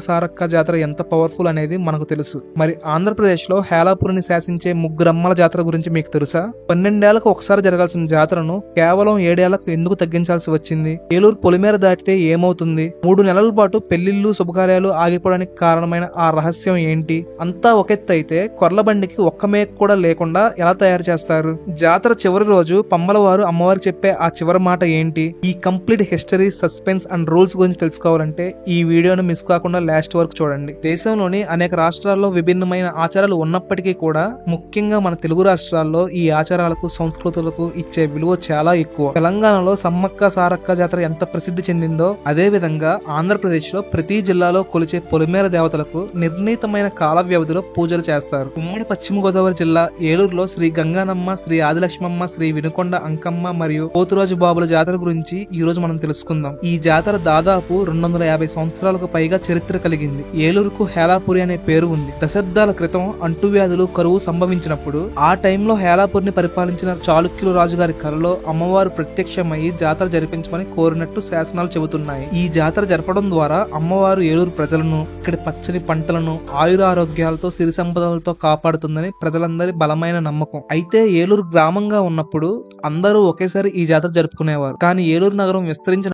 సారక్క జాతర ఎంత పవర్ఫుల్ అనేది మనకు తెలుసు. మరి ఆంధ్రప్రదేశ్ లో హేలాపురిని శాసించే ముగ్గురమ్మల జాతర గురించి మీకు తెలుసా? 12 ఏళ్లకు ఒకసారి జరగాల్సిన జాతరను కేవలం 7 ఏళ్లకు ఎందుకు తగ్గించాల్సి వచ్చింది? ఏలూరు పొలిమేర దాటితే ఏమవుతుంది? 3 నెలల పాటు పెళ్లిళ్లు శుభకార్యాలు ఆగిపోవడానికి కారణమైన ఆ రహస్యం ఏంటి? అంతా ఒకెత్తైతే కొర్లబండికి ఒక్క మేక కూడా లేకుండా ఎలా తయారు చేస్తారు? జాతర చివరి రోజు పంబలవారు అమ్మవారు చెప్పే ఆ చివరి మాట ఏంటి? ఈ complete history, suspense and rules గురించి తెలుసుకోవాలంటే ఈ వీడియోను మిస్ కాకుండా లాస్ట్ వరకు చూడండి. దేశంలోని అనేక రాష్ట్రాల్లో విభిన్నమైన ఆచారాలు ఉన్నప్పటికీ కూడా ముఖ్యంగా మన తెలుగు రాష్ట్రాల్లో ఈ ఆచారాలకు, సంస్కృతులకు ఇచ్చే విలువ చాలా ఎక్కువ. తెలంగాణలో సమ్మక్క సారక్క జాతర ఎంత ప్రసిద్ధి చెందిందో అదే విధంగా ఆంధ్రప్రదేశ్ లో ప్రతి జిల్లాలో కొలిచే పొలిమేర దేవతలకు నిర్ణీతమైన కాల వ్యవధిలో పూజలు చేస్తారు. ఉమ్మడి పశ్చిమ గోదావరి జిల్లా ఏలూరులో శ్రీ గంగానమ్మ, శ్రీ ఆదిలక్ష్మమ్మ, శ్రీ వినుకొండ అంకమ్మ మరియు పోతురాజు బాబుల జాతర గురించి ఈ రోజు మనం తెలుసుకుందాం. ఈ జాతర దాదాపు 250 సంవత్సరాలకు పైగా చరిత్ర కలిగింది. ఏలూరుకు హేలాపురి అనే పేరు ఉంది. దశాబ్దాల క్రితం అంటువ్యాధులు, కరువు సంభవించినప్పుడు ఆ టైంలో హేలాపురిని పరిపాలించిన చాళుక్యులు రాజుగారి కలలో అమ్మవారు ప్రత్యక్షమయ్యి జాతర జరిపించమని కోరినట్టు శాసనాలు చెబుతున్నాయి. ఈ జాతర జరపడం ద్వారా అమ్మవారు ఏలూరు ప్రజలను, ఇక్కడి పచ్చని పంటలను ఆయురారోగ్యాలతో, సిరి సంపదలతో కాపాడుతుందని ప్రజలందరి బలమైన నమ్మకం. అయితే ఏలూరు గ్రామంగా ఉన్నప్పుడు అందరూ ఒకేసారి ఈ జాతర జరుపుకునేవారు. కానీ ఏలూరు నగరం విస్తరించిన